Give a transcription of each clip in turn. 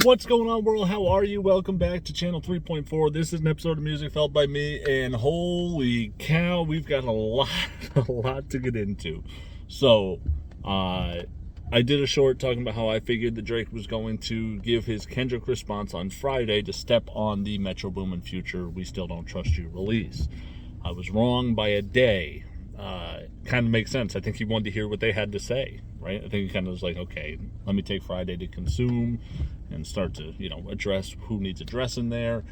What's going on, world? How are you? Welcome back to channel 3.4. This is an episode of Music Felt by me, and holy cow, we've got a lot to get into. So, I did a short talking about how I figured that Drake was going to give his Kendrick response on Friday to step on the Metro Boomin Future We Still Don't Trust You release. I was wrong by a day. Kind of makes sense. I think he wanted to hear what they had to say, right? I think he kind of was like, okay, let me take Friday to consume and start to, address who needs addressing there.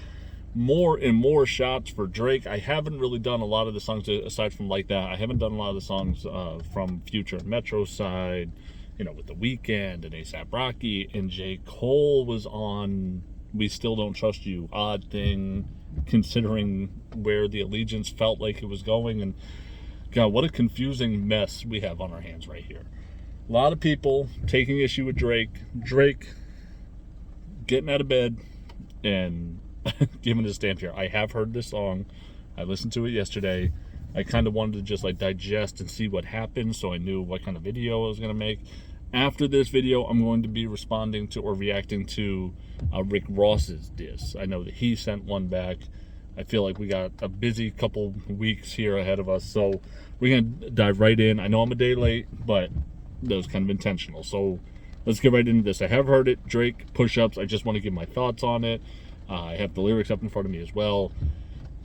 More and more shots for Drake. I haven't really done a lot of the songs aside from Like That. I haven't done a lot of the songs from Future and Metro side, with The Weeknd and A$AP Rocky, and J. Cole was on We Still Don't Trust You. Odd thing, considering where the allegiance felt like it was going. And God, what a confusing mess we have on our hands right here. A lot of people taking issue with Drake getting out of bed and giving his stamp here. I have heard this song. I listened to it yesterday. I kind of wanted to just digest and see what happened, so I knew what kind of video I was going to make. After this video, I'm going to be responding to or reacting to Rick Ross's diss. I know that he sent one back. I feel like we got a busy couple weeks here ahead of us, so we're going to dive right in. I know I'm a day late, but that was kind of intentional. So let's get right into this. I have heard it, Drake, Pushups. I just want to give my thoughts on it. I have the lyrics up in front of me as well.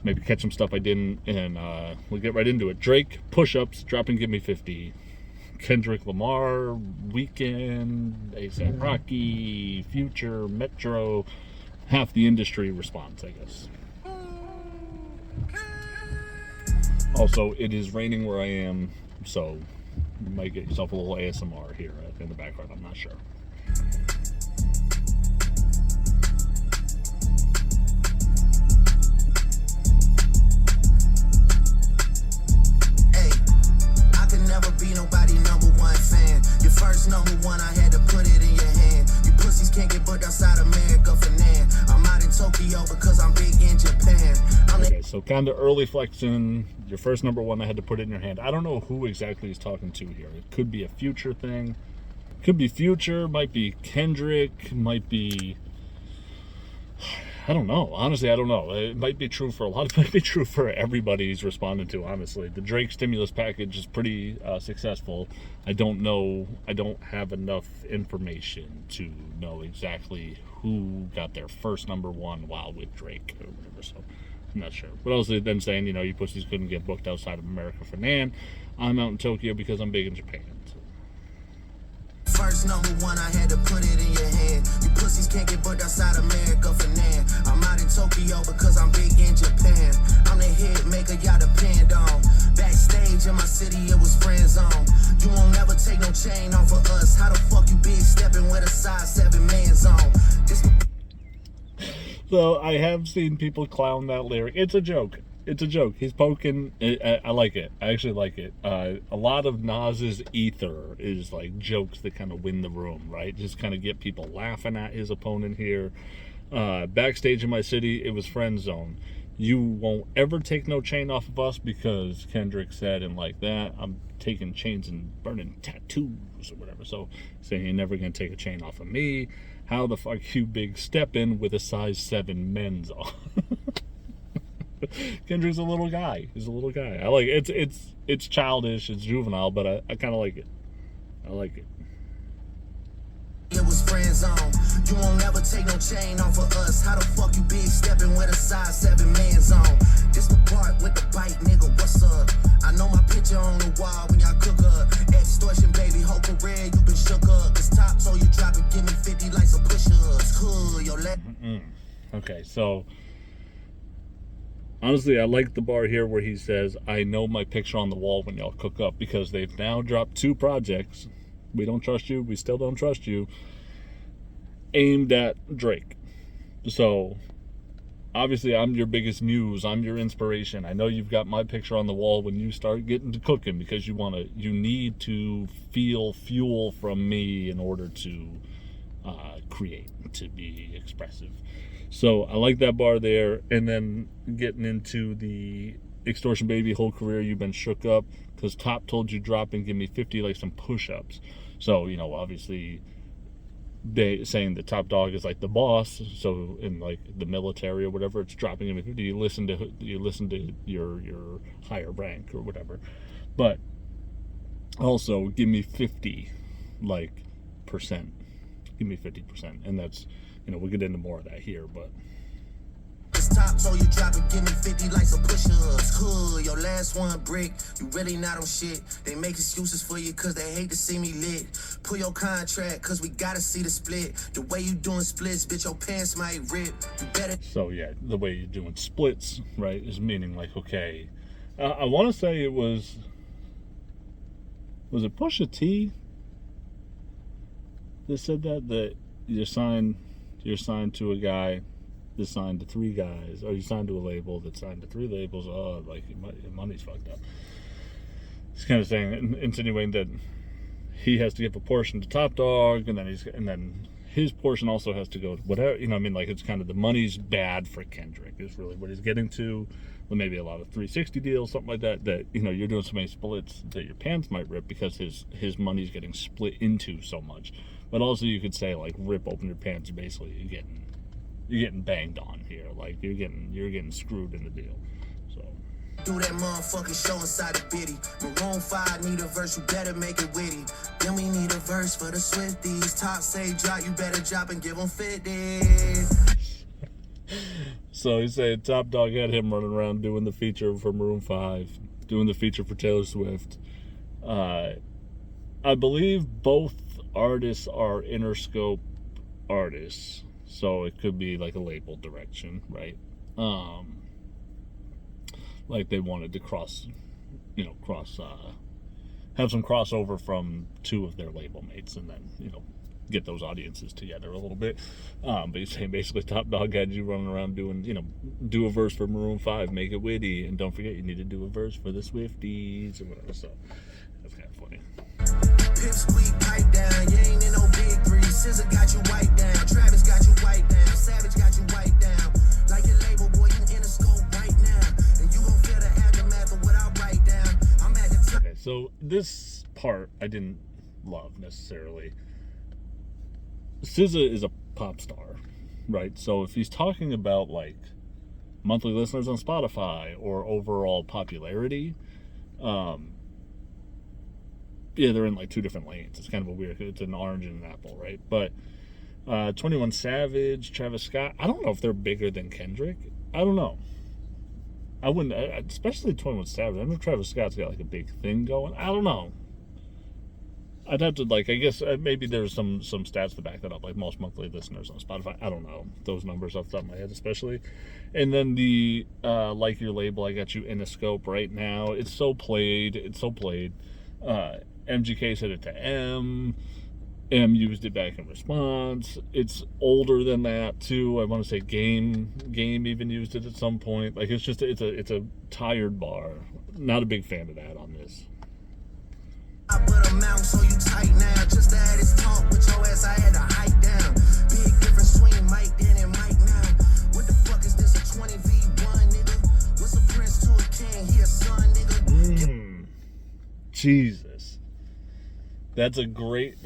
Maybe catch some stuff I didn't, and we'll get right into it. Drake, Pushups, Drop and Give Me 50. Kendrick Lamar, Weeknd, A$AP Rocky, Future, Metro. Half the industry response, I guess. Also, it is raining where I am, so you might get yourself a little ASMR here in the background. I'm not sure. Hey, I could never be nobody number one fan. Your first number one, I had to put it in your hand. You pussies can't get booked outside America for Nan. I'm out in Tokyo because I'm big in Japan. Okay, so kind of early flexing. Your first number one, I had to put it in your hand. I don't know who exactly he's talking to here. It could be a Future thing. Could be Future, might be Kendrick, might be... I don't know. Honestly, I don't know. It might be true for a lot. It might be true for everybody he's responding to, honestly. The Drake stimulus package is pretty successful. I don't know. I don't have enough information to know exactly who got their first number one while with Drake or whatever, so I'm not sure. But also then saying, you pussies couldn't get booked outside of America for Nan. I'm out in Tokyo because I'm big in Japan. So. First number one, I had to put it in your hand. You pussies can't get booked outside America for Nan. I'm out in Tokyo because I'm big in Japan. I'm the hit maker, y'all depend on. Backstage in my city, it was friend zone. You won't never take no chain off of us. How the fuck you big stepping with a size 7 man's on? So I have seen people clown that lyric. It's a joke. It's a joke. He's poking. I like it. I actually like it. A lot of Nas's ether is jokes that kind of win the room, right? Just kind of get people laughing at his opponent here. Backstage in my city, it was friend zone. You won't ever take no chain off of us because Kendrick said, and like that, I'm taking chains and burning tattoos or whatever. So saying you're never going to take a chain off of me. How the fuck you big stepping with a size 7 men's on? Kendrick's a little guy. He's a little guy. I like it. It's childish. It's juvenile, but I kind of like it. I like it. It was friend zone. You won't never take no chain off of us. How the fuck you big stepping with a size 7 man's on? This the part with the bite, nigga. What's up? I know my picture on the wall when y'all cook up. Extortion, baby. Hope for red. You been shook up. This top, so you drop it. Give me 50 like some push-ups. Hood, yo, let. Okay, so. Honestly, I like the bar here where he says, I know my picture on the wall when y'all cook up, because they've now dropped 2 projects. We Don't Trust You, We Still Don't Trust You, aimed at Drake. So, obviously, I'm your biggest muse. I'm your inspiration. I know you've got my picture on the wall when you start getting to cooking because you need to feel fuel from me in order to create, to be expressive. So I like that bar there. And then getting into the extortion baby, whole career you've been shook up because Top told you drop and give me 50 like some push-ups. So, obviously saying the top dog is like the boss. So in like the military or whatever, it's dropping him. Do you listen to your higher rank or whatever? But also give me 50 percent. Give me 50%, and that's, we'll get into more of that here, but. Top, so you drop it, give me 50 likes of push-ups. Hood, your last one brick, you really not on shit. They make excuses for you cause they hate to see me lit. Pull your contract cause we gotta see the split. The way you doing splits, bitch, your pants might rip. You better. So yeah, the way you're doing splits, right, is meaning like, okay, I want to say it was it Pusha T that said that you're signed to a guy that's signed to 3 guys, or you signed to a label that's signed to 3 labels. Oh, like your money's fucked up. He's kind of saying, insinuating that he has to give a portion to Top Dog, and then his portion also has to go to whatever. Like it's kind of the money's bad for Kendrick is really what he's getting to. Well, maybe a lot of 360 deals, something like that. That you're doing so many splits that your pants might rip because his money's getting split into so much. But also you could say like rip open your pants. Basically, you're getting banged on here. Like you're getting screwed in the deal. So do that motherfucking show inside the bitty. Maroon 5 need a verse, you better make it witty. Then we need a verse for the Swifties. Top say drop, you better drop and give them 50. So he said Top Dog had him running around doing the feature for Maroon 5, doing the feature for Taylor Swift. I believe both artists are Interscope artists. So it could be like a label direction, right? Like they wanted to have some crossover from 2 of their label mates, and then get those audiences together a little bit. But he's saying basically Top Dog had you running around doing, do a verse for Maroon 5, make it witty, and don't forget you need to do a verse for the Swifties or whatever. So that's kind of funny. Pip squeak, pipe down. You ain't in no big 3. SZA got you wiped down. Travis got you wiped down. Savage got you wiped down. Like your label boy, you in a scope right now. And you gon' feel the aftermath of what I write down. I'm at the top. Okay, so this part I didn't love necessarily. SZA is a pop star, right? So if he's talking about like monthly listeners on Spotify or overall popularity, yeah, they're in like 2 different lanes. It's kind of a weird, it's an orange and an apple, right? But 21 Savage, Travis Scott, I don't know if they're bigger than Kendrick. I don't know. I wouldn't, especially 21 Savage. I know Travis Scott's got like a big thing going. I don't know. I'd have to I guess maybe there's some stats to back that up, like most monthly listeners on Spotify. I don't know those numbers off the top of my head, especially. And then the like your label, I got you in a scope right now. It's so played. MGK said it to M used it back in response. It's older than that too. I want to say Game even used it at some point. Like it's a tired bar. Not a big fan of that on this. I put a mount so you tight now. Just to have this talk with your ass, I had to hike down. Big difference between Mike then and Mike now. What the fuck is this, a 20v1, nigga? What's a prince to a king? He a son, nigga. Jesus. That's a great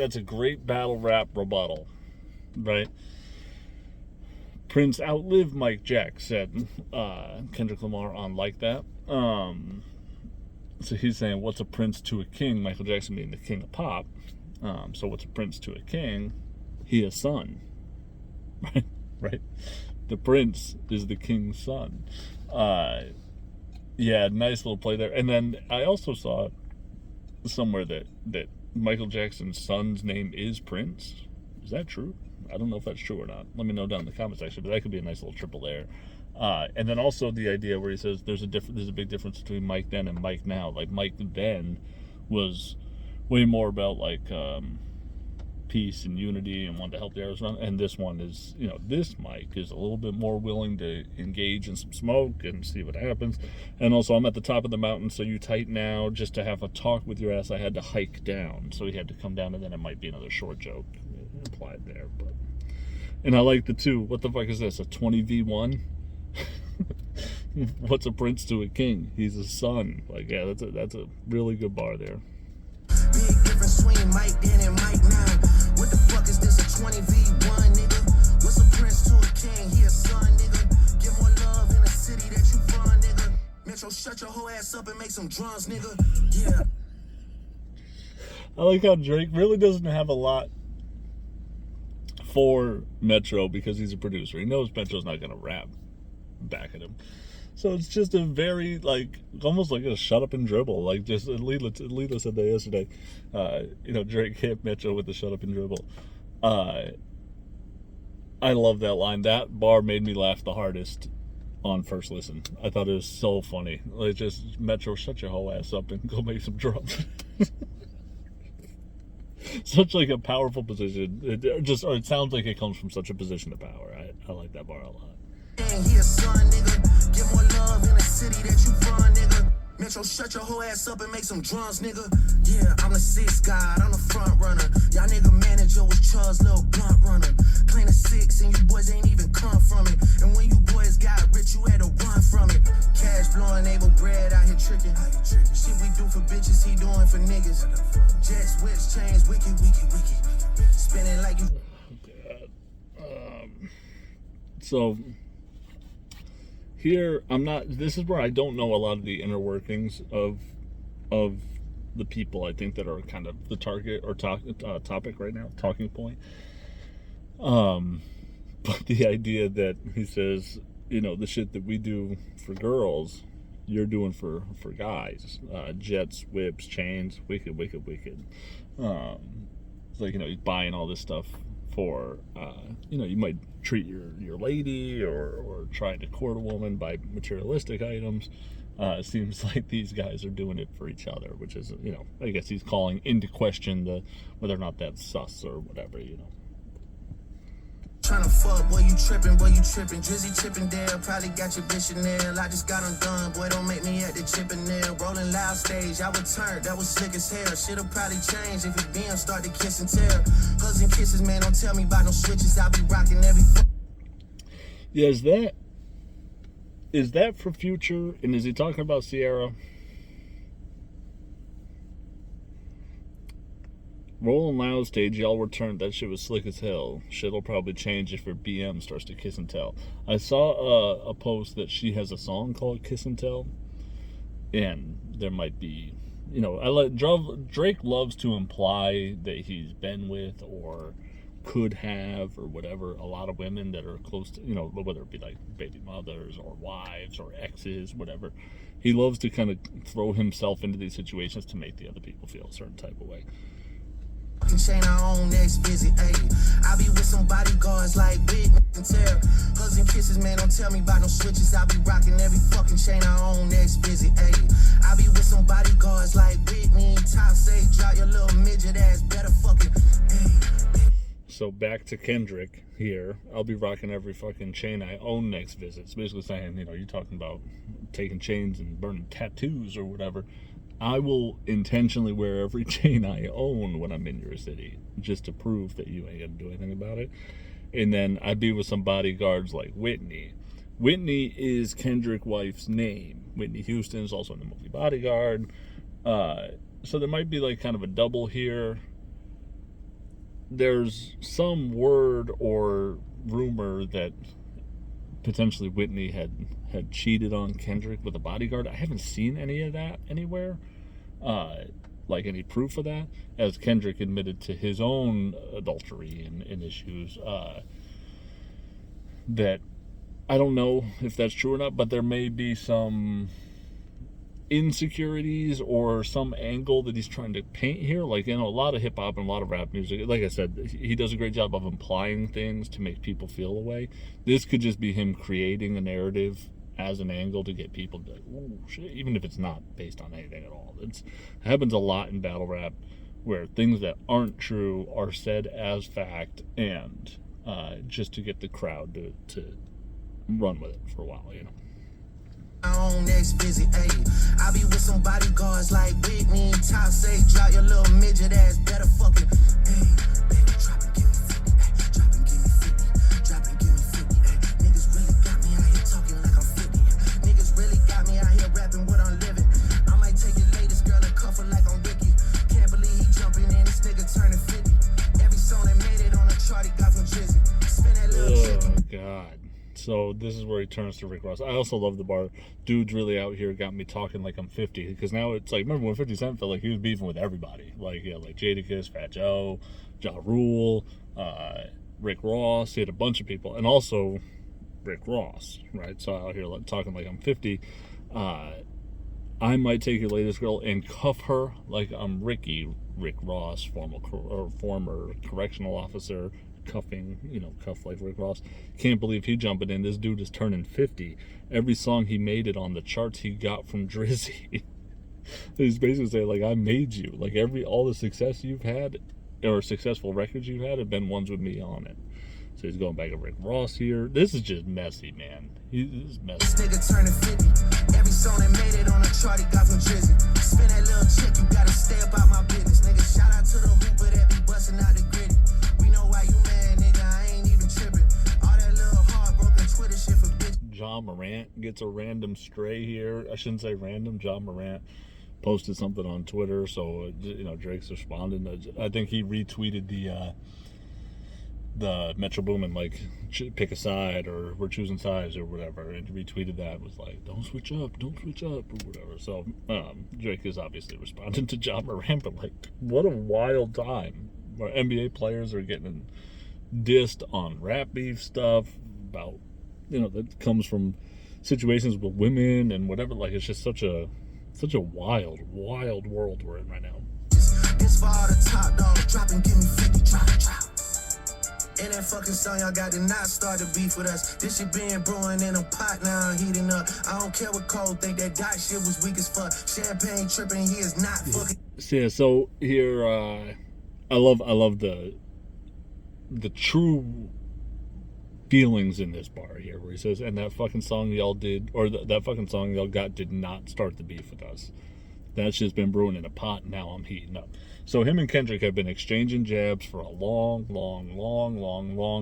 battle rap rebuttal, right? Prince outlived Mike Jack, said Kendrick Lamar on Like That. So he's saying, what's a prince to a king? Michael Jackson being the king of pop. So what's a prince to a king? He a son. Right? The prince is the king's son. Yeah, nice little play there. And then I also saw somewhere that Michael Jackson's son's name is Prince. Is that true? I don't know if that's true or not. Let me know down in the comment section, but that could be a nice little triple there. And then also the idea where he says there's a big difference between Mike then and Mike now. Like Mike then was way more about like peace and unity and wanted to help the artists around. And this one is, this Mike is a little bit more willing to engage in some smoke and see what happens. And also, I'm at the top of the mountain, so you tight now. Just to have a talk with your ass, I had to hike down. So he had to come down, and then it might be another short joke implied there. But and I like the 2. What the fuck is this? A 20v1? What's a prince to a king? He's a son. Like, yeah, that's a really good bar there. Big difference between Mike then and Mike now. What the fuck is this, a 20v1, nigga. What's a prince to a king? He a son, nigga. Get more love in the city that you from, nigga. Metro, shut your whole ass up and make some drums, nigga. Yeah. I like how Drake really doesn't have a lot for Metro because he's a producer. He knows Metro's not going to rap back at him. So it's just a very, like, almost like a shut up and dribble. Like, just, Lila said that yesterday. Drake hit Metro with the shut up and dribble. I love that line. That bar made me laugh the hardest on first listen. I thought it was so funny. Like, just, Metro, shut your whole ass up and go make some drums. Such like a powerful position. It sounds like it comes from such a position of power. I like that bar a lot. He a son, nigga. Get more love in the city that you from, nigga. Metro, shut your whole ass up and make some drums, nigga. Yeah, I'm the sixth guy, I'm the front runner. Y'all nigga manager was Charles' little blunt runner. Claim the six and you boys ain't even come from it. And when you boys got rich, you had to run from it. Cash blowing, able bread out here tricking. Shit we do for bitches, he doing for niggas. Jets, whips, chains, wicked. Spinning like you. So here this is where I don't know a lot of the inner workings of the people I think that are kind of the target or topic right now, talking point. But the idea that he says, the shit that we do for girls, you're doing for guys. Jets, whips, chains, wicked. It's like, he's buying all this stuff for, you might treat your lady or try to court a woman by materialistic items. It seems like these guys are doing it for each other, which is, I guess he's calling into question whether or not that's sus or whatever, Tryna fuck, boy, you trippin'. Drizzy Chippendale, probably got your bitch in there. I just got undone, boy, don't make me at the Chippendale. Rolling loud stage, I would turn, that was slick as hell. Shit'll probably change if his BM start to kiss and tell. Hugs and kisses, man, don't tell me about no switches. I'll be rocking every. Yeah, is that for Future? And is he talking about Sierra? Rolling loud stage, y'all returned. That shit was slick as hell. Shit'll probably change if her BM starts to kiss and tell. I saw a post that she has a song called Kiss and Tell. And there might be, Drake loves to imply that he's been with or could have or whatever a lot of women that are close to, whether it be like baby mothers or wives or exes, whatever. He loves to kind of throw himself into these situations to make the other people feel a certain type of way. Chain our own next visit, ayy. I be with some bodyguards like Whitney and Tara. Hugs and kisses, man, don't tell me about no switches. I be rocking every fucking chain our own next visit, ayy. I be with some bodyguards like Whitney. Top say, drop your little midget ass, better fucking, ayy. So back to Kendrick here. I'll be rocking every fucking chain I own next visit. It's basically saying, you're talking about taking chains and burning tattoos or whatever. I will intentionally wear every chain I own when I'm in your city, just to prove that you ain't gonna do anything about it. And then I'd be with some bodyguards like Whitney. Whitney is Kendrick's wife's name. Whitney Houston is also in the movie Bodyguard. So there might be like kind of a double here. There's some word or rumor that potentially Whitney had cheated on Kendrick with a bodyguard. I haven't seen any of that anywhere, like any proof of that, as Kendrick admitted to his own adultery and issues, that I don't know if that's true or not, but there may be some insecurities or some angle that he's trying to paint here. Like, a lot of hip-hop and a lot of rap music, like I said, he does a great job of implying things to make people feel a way. This could just be him creating a narrative as an angle to get people to, oh shit, even if it's not based on anything at all. It happens a lot in battle rap where things that aren't true are said as fact, and just to get the crowd to run with it for a while, My own next visit, ayy. I be with some bodyguards like Whitney. Top say, drop your little midget ass, better fucking, ayy. Baby, drop and give me 50, ayy. Drop and give me 50, drop and give me 50, ayy. Niggas really got me out here talking like I'm 50. Niggas really got me out here rapping what I'm living. I might take your latest girl and cuff her like I'm Ricky. Can't believe he jumping in, this nigga turning 50. Every song that made it on the chart, he God. So this is where he turns to Rick Ross. I also love the bar. Dude's really out here, got me talking like I'm 50. Because now it's like, remember when 50 Cent felt like he was beefing with everybody? Like, yeah, like Jadakiss, Fat Joe, Ja Rule, Rick Ross. He had a bunch of people. And also Rick Ross, right? So out here talking like I'm 50. I might take your latest girl and cuff her like I'm Ricky. Rick Ross, former correctional officer, cuffing, cuff like Rick Ross. Can't believe he jumping in. This dude is turning 50. Every song he made it on the charts he got from Drizzy. He's basically saying, like, I made you. Like, all the success you've had, or successful records you've had, have been ones with me on it. So he's going back to Rick Ross here. This is just messy, man. This is messy. This nigga turning 50. Every song that made it on the chart he got from Drizzy. Spin that little chick, you gotta stay about my business. Nigga, shout out to the hooper that be busting out the gritty. We know why you mad, nigga, I ain't even tripping. All that little heartbroken Twitter shit for bitch. John Morant gets a random stray here. I shouldn't say random. John Morant posted something on Twitter, so Drake's responding. I think he retweeted the Metro Boomin, like, pick a side, or we're choosing sides, or whatever, and retweeted that, was like, don't switch up, or whatever. So Drake is obviously responding to John Morant, but like, what a wild time where NBA players are getting dissed on rap beef stuff about, that comes from situations with women and whatever. Like, it's just such a wild world we're in right now. This for all the top dog, drop and give me 50, drop. And that fucking song y'all got to not start the beef with us. This shit been brewing in a pot now, heating up. I don't care what Cole think, that dot shit was weak as fuck. Champagne tripping, he is not fucking. Yeah, so here, I love the true feelings in this bar here, where he says, and that fucking song y'all did, or that fucking song y'all got did not start the beef with us. That shit's been brewing in a pot, now I'm heating up. So him and Kendrick have been exchanging jabs for a long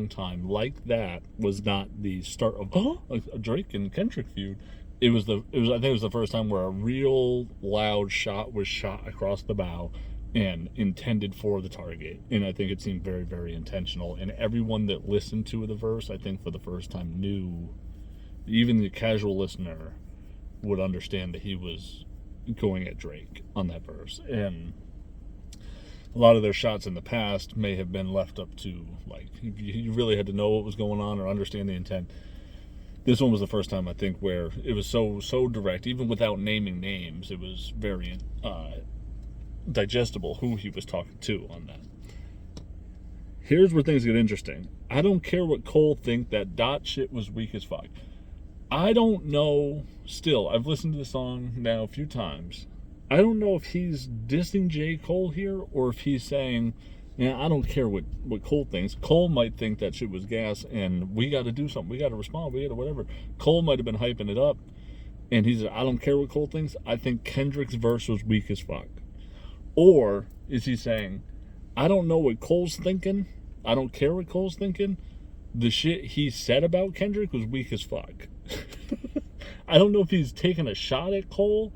time. Like, that was not the start of a Drake and Kendrick feud. I think it was the first time where a real loud shot was shot across the bow and intended for the target. And I think it seemed very, very intentional. And everyone that listened to the verse, I think for the first time knew, even the casual listener would understand that he was going at Drake on that verse. And a lot of their shots in the past may have been left up to, like, you really had to know what was going on or understand the intent. This one was the first time, I think, where it was so direct, even without naming names. It was very digestible who he was talking to on that. Here's where things get interesting. I don't care what Cole think, that dot shit was weak as fuck. I don't know, still, I've listened to the song now a few times. I don't know if he's dissing J. Cole here, or if he's saying, I don't care what Cole thinks. Cole might think that shit was gas, and we got to do something. We got to respond. We got to whatever. Cole might have been hyping it up, and he said, I don't care what Cole thinks. I think Kendrick's verse was weak as fuck. Or is he saying, I don't know what Cole's thinking. I don't care what Cole's thinking. The shit he said about Kendrick was weak as fuck. I don't know if he's taking a shot at Cole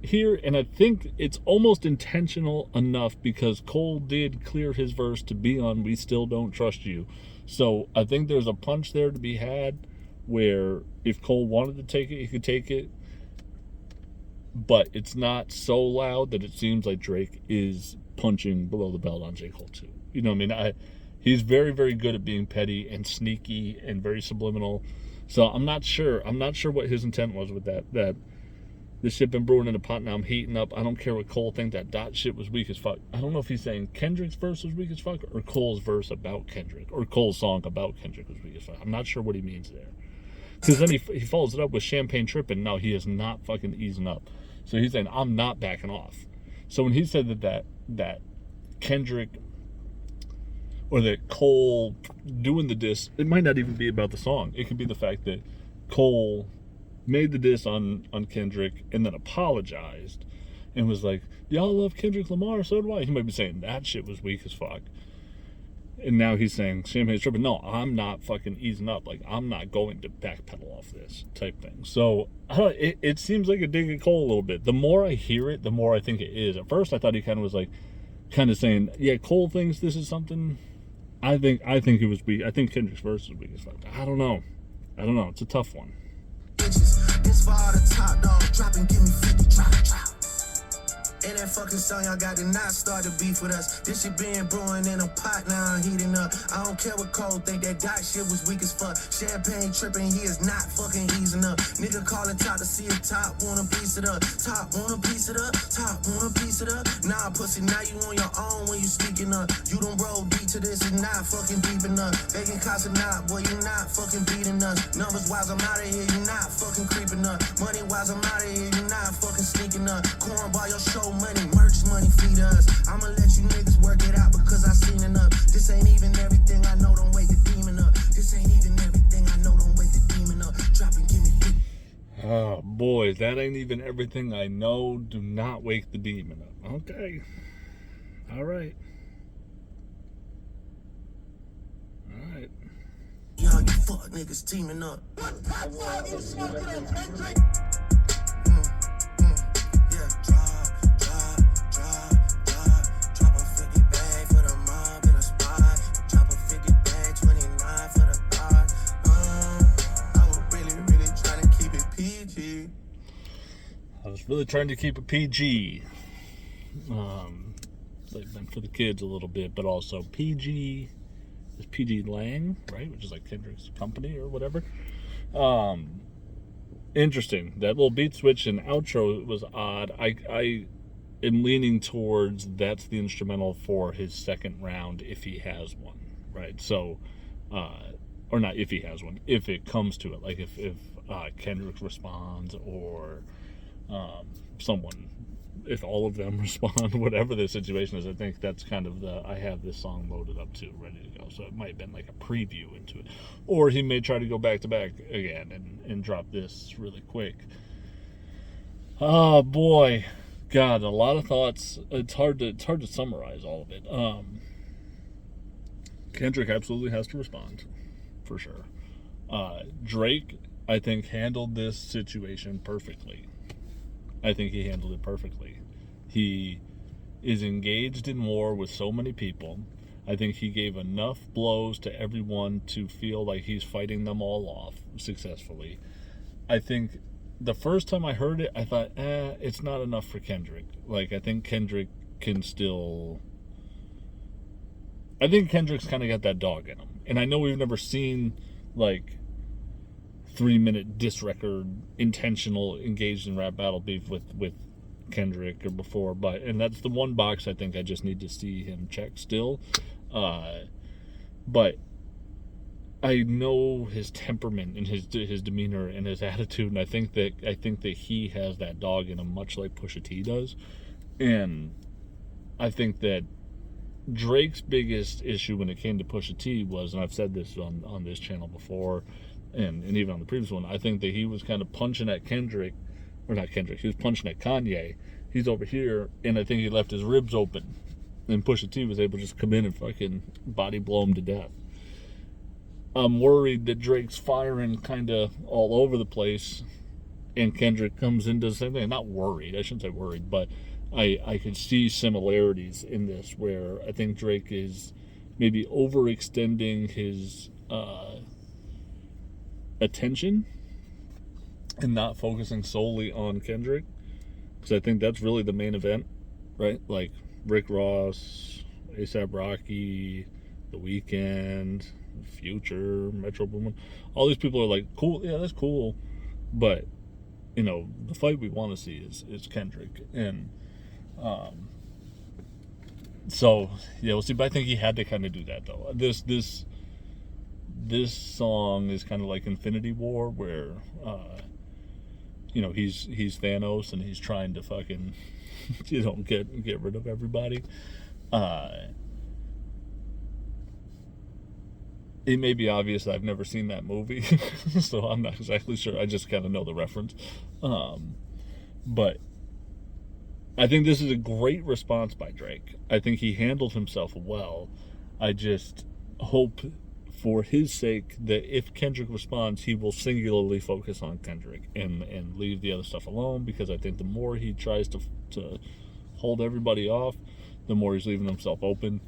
here, and I think it's almost intentional enough, because Cole did clear his verse to be on We Still Don't Trust You. So I think there's a punch there to be had, where if Cole wanted to take it, he could take it, but it's not so loud that it seems like Drake is punching below the belt on J. Cole too. You know what I mean? He's very, very good at being petty and sneaky and very subliminal. So I'm not sure what his intent was with that this shit been brewing in a pot, now I'm heating up. I don't care what Cole think, that dot shit was weak as fuck. I don't know if he's saying Kendrick's verse was weak as fuck, or Cole's verse about Kendrick, or Cole's song about Kendrick was weak as fuck. I'm not sure what he means there. Because then he follows it up with Champagne Trippin'. No, he is not fucking easing up. So he's saying, I'm not backing off. So when he said that Kendrick, or that Cole doing the diss, it might not even be about the song. It could be the fact that Cole made the diss on Kendrick and then apologized and was like, y'all love Kendrick Lamar, so do I. He might be saying that shit was weak as fuck. And now he's saying Champagne's tripping. No, I'm not fucking easing up. Like, I'm not going to backpedal off this type thing. So it seems like a dig at Cole a little bit. The more I hear it, the more I think it is. At first, I thought he kind of was like, kind of saying, yeah, Cole thinks this is something I think it was weak. I think Kendrick's verse was weak as fuck. I don't know. It's a tough one. This far the top dog, drop and give me 50, drop. And that fucking song y'all got to not start the beef with us. This shit been brewing in a pot, now I'm heating up. I don't care what Cole think, that Dot shit was weak as fuck. Champagne tripping, he is not fucking easing up. Nigga calling top to see if top want a piece it up. Top want a piece it up, top want a piece it up. Nah, pussy, now you on your own when you speaking up. You don't roll deep to this, is not fucking deep enough. Begging cops or not, boy, you not fucking beating us. Numbers wise, I'm out of here, you not fucking creeping up. Money wise, I'm out of here, you not fucking sneaking up. Corn by your show money, merch money, feed us. I'ma let you niggas work it out because I seen enough. This ain't even everything I know, don't wake the demon up. This ain't even everything I know, don't wake the demon up. Drop and give me 50. Oh boy, that ain't even everything I know. Do not wake the demon up. Okay. All right. Y'all, you fuck niggas teaming up. What packs have you smoking on Kendrick? Yeah, drop a 50 bag for the mob in a spot. Drop a 50 bag, 29 for the thought. I was really trying to keep it PG. I was really trying to keep it PG. Like meant for the kids a little bit, but also PG is PG Lang, right? Which is like Kendrick's company or whatever. Interesting. That little beat switch and outro was odd. I am leaning towards that's the instrumental for his second round if he has one, right? So, or not if he has one, if it comes to it, like if Kendrick responds or someone, if all of them respond, whatever the situation is, I think that's kind of I have this song loaded up too, ready to go. So it might have been like a preview into it. Or he may try to go back to back again and drop this really quick. Oh boy. God, a lot of thoughts. It's hard to summarize all of it. Kendrick absolutely has to respond, for sure. Drake, I think, handled this situation perfectly. I think he handled it perfectly. He is engaged in war with so many people. I think he gave enough blows to everyone to feel like he's fighting them all off successfully. I think the first time I heard it, I thought, it's not enough for Kendrick. Like, I think Kendrick can still... I think Kendrick's kind of got that dog in him. And I know we've never seen, like, 3-minute diss record, intentional, engaged in rap battle beef with Kendrick or before, and that's the one box I think I just need to see him check still. But I know his temperament and his demeanor and his attitude, and I think that he has that dog in him, much like Pusha T does. And I think that Drake's biggest issue when it came to Pusha T was, and I've said this on this channel before, and even on the previous one, I think that he was kind of punching at Kendrick, or not Kendrick, he was punching at Kanye. He's over here, and I think he left his ribs open. And Pusha T was able to just come in and fucking body blow him to death. I'm worried that Drake's firing kind of all over the place, and Kendrick comes in, does the same thing. Not worried, I shouldn't say worried, but I could see similarities in this, where I think Drake is maybe overextending his attention and not focusing solely on Kendrick, because I think that's really the main event, right? Like Rick Ross, A$AP Rocky, The Weeknd, Future, Metro Boomin, all these people are like, cool, yeah, that's cool, but you know, the fight we want to see is Kendrick. And so yeah, we'll see. But I think he had to kind of do that though. This song is kind of like Infinity War, where you know, he's Thanos and he's trying to fucking get rid of everybody. It may be obvious that I've never seen that movie, so I'm not exactly sure. I just kind of know the reference. But I think this is a great response by Drake. I think he handled himself well. I just hope, for his sake, that if Kendrick responds, he will singularly focus on Kendrick and leave the other stuff alone, because I think the more he tries to hold everybody off, the more he's leaving himself open.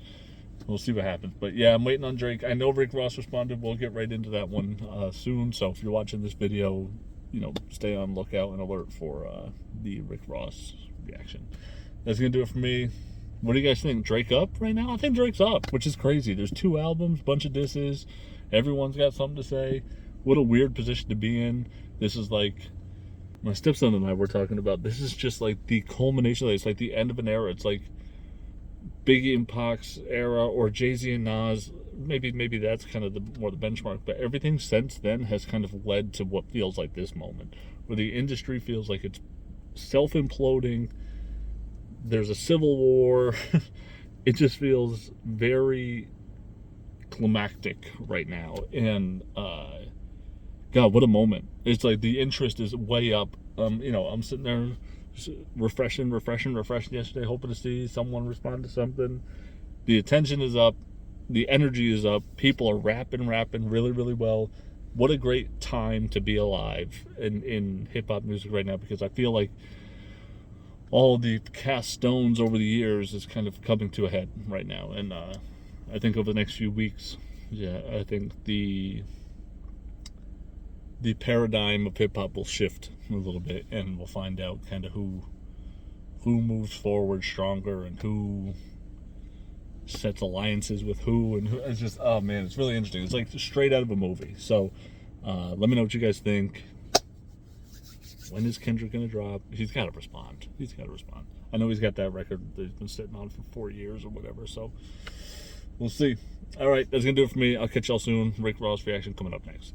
we'll see what happens. But yeah, I'm waiting on Drake. I know Rick Ross responded. We'll get right into that one soon. So if you're watching this video, stay on lookout and alert for the Rick Ross reaction. That's gonna do it for me. What do you guys think? Drake up right now? I think Drake's up, which is crazy. There's 2 albums, bunch of disses. Everyone's got something to say. What a weird position to be in. This is like, my stepson and I were talking about, this is just like the culmination. It's like the end of an era. It's like Biggie and Pac's era, or Jay-Z and Nas. Maybe that's kind of more the benchmark. But everything since then has kind of led to what feels like this moment, where the industry feels like it's self-imploding. There's a civil war. It just feels very climactic right now. And God, what a moment. It's like the interest is way up. I'm sitting there refreshing yesterday, hoping to see someone respond to something. The attention is up. The energy is up. People are rapping really, really well. What a great time to be alive in hip-hop music right now, because I feel like all the cast stones over the years is kind of coming to a head right now. And I think over the next few weeks, I think the paradigm of hip-hop will shift a little bit, and we'll find out kind of who moves forward stronger and who sets alliances with who, and who. It's just, oh man, it's really interesting. It's like straight out of a movie. So let me know what you guys think. When is Kendrick gonna drop? He's got to respond. I know he's got that record that he's been sitting on for 4 years or whatever. So we'll see. All right, that's gonna do it for me. I'll catch y'all soon. Rick Ross reaction coming up next.